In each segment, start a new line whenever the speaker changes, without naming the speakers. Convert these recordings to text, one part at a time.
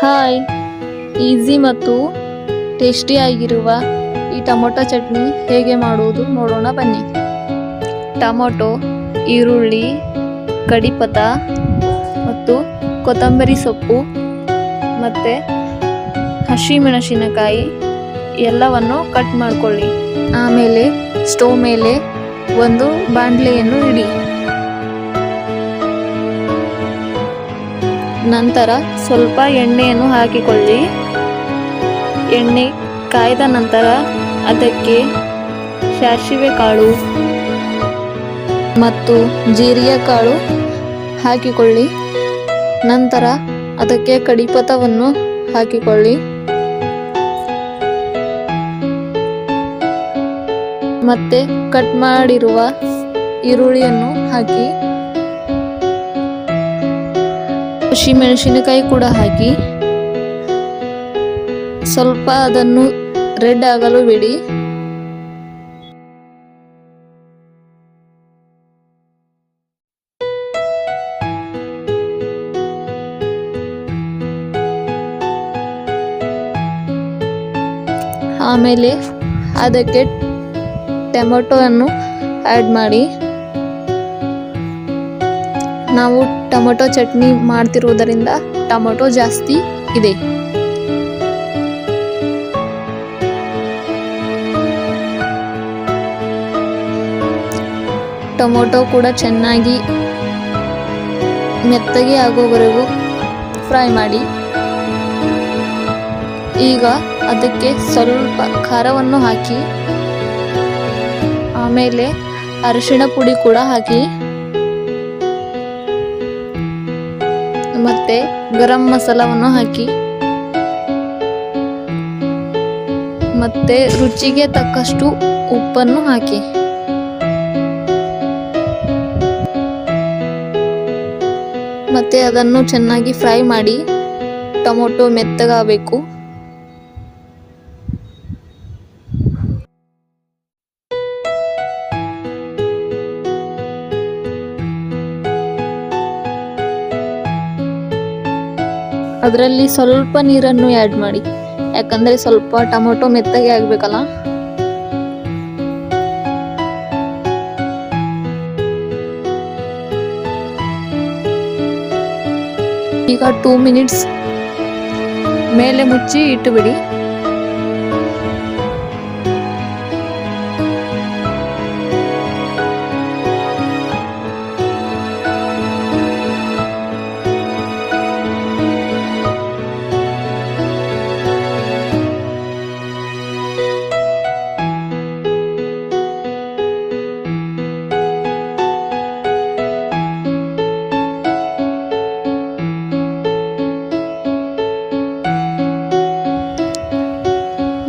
Hi, easy ಮತ್ತು ಟೇಸ್ಟಿಯಾಗಿರುವ ಈ tomato chutney ಹೇಗೆ ಮಾಡುವುದು ನೋಡೋಣ ಬನ್ನಿ. ಟೊಮೊಟೊ, ಈರುಳ್ಳಿ, ಕಡಿಪತ್ತ ಮತ್ತು ಕೊತ್ತಂಬರಿ ಸೊಪ್ಪು ಮತ್ತು ಹಸಿಮೆಣಸಿನಕಾಯಿ ಎಲ್ಲವನ್ನು ಕಟ್ ಮಾಡಿಕೊಳ್ಳಿ. ಆಮೇಲೆ ಸ್ಟವ್ ಮೇಲೆ ಒಂದು ಬಾಣಲೆಯನ್ನು ಇಡಿ. ನಂತರ ಸ್ವಲ್ಪ ಎಣ್ಣೆಯನ್ನು ಹಾಕಿಕೊಳ್ಳಿ. ಎಣ್ಣೆ ಕಾಯ್ದ ನಂತರ ಅದಕ್ಕೆ ಸಾಸಿವೆ ಕಾಳು ಮತ್ತು ಜೀರಿಗೆ ಕಾಳು ಹಾಕಿಕೊಳ್ಳಿ. ನಂತರ ಅದಕ್ಕೆ ಕಡಿಪತ್ತವನ್ನು ಹಾಕಿಕೊಳ್ಳಿ ಮತ್ತೆ ಕಟ್ ಮಾಡಿರುವ ಈರುಳ್ಳಿಯನ್ನು ಹಾಕಿ, ಹಸಿಮೆಣಸಿನಕಾಯಿ ಕೂಡ ಹಾಕಿ ಸ್ವಲ್ಪ ಅದನ್ನು ರೆಡ್ ಆಗಲು ಬಿಡಿ. ಆಮೇಲೆ ಅದಕ್ಕೆ ಟೊಮೆಟೊವನ್ನು ಆ್ಯಡ್ ಮಾಡಿ. ನಾವು ಟೊಮೆಟೊ ಚಟ್ನಿ ಮಾಡ್ತಿರೋದರಿಂದ ಟೊಮೆಟೊ ಜಾಸ್ತಿ ಇದೆ. ಟೊಮೆಟೊ ಕೂಡ ಚೆನ್ನಾಗಿ ಮೆತ್ತಗೆ ಆಗೋವರೆಗೂ ಫ್ರೈ ಮಾಡಿ. ಈಗ ಅದಕ್ಕೆ ಸ್ವಲ್ಪ ಖಾರವನ್ನು ಹಾಕಿ, ಆಮೇಲೆ ಅರಿಶಿಣ ಪುಡಿ ಕೂಡ ಹಾಕಿ, ಮತ್ತೆ ಗರಂ ಮಸಾಲವನ್ನು ಹಾಕಿ, ಮತ್ತೆ ರುಚಿಗೆ ತಕ್ಕಷ್ಟು ಉಪ್ಪನ್ನು ಹಾಕಿ. ಮತ್ತೆ ಅದನ್ನು ಚೆನ್ನಾಗಿ ಫ್ರೈ ಮಾಡಿ. ಟೊಮೊಟೊ ಮೆತ್ತಗಾಗಬೇಕು. ಅದರಲ್ಲಿ ಸ್ವಲ್ಪ ನೀರನ್ನು ಆ್ಯಡ್ ಮಾಡಿ, ಯಾಕಂದರೆ ಸ್ವಲ್ಪ ಟೊಮೊಟೊ ಮೆತ್ತಗೆ ಆಗಬೇಕಲ್ಲ. ಈಗ 2 ಮಿನಿಟ್ಸ್ ಮೇಲೆ ಮುಚ್ಚಿ ಇಟ್ಟುಬಿಡಿ.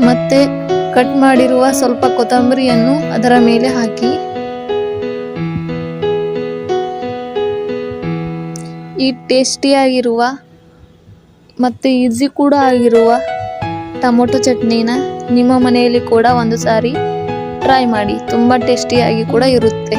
ಮತ್ತೆ ಕಟ್ ಮಾಡಿರುವ ಸ್ವಲ್ಪ ಕೊತ್ತಂಬರಿಯನ್ನು ಅದರ ಮೇಲೆ ಹಾಕಿ. ಈ ಟೇಸ್ಟಿಯಾಗಿರುವ ಮತ್ತು ಈಸಿ ಕೂಡ ಆಗಿರುವ ಟೊಮೊಟೊ ಚಟ್ನಿನ ನಿಮ್ಮ ಮನೆಯಲ್ಲಿ ಕೂಡ ಒಂದು ಸಾರಿ ಟ್ರೈ ಮಾಡಿ. ತುಂಬ ಟೇಸ್ಟಿಯಾಗಿ ಕೂಡ ಇರುತ್ತೆ.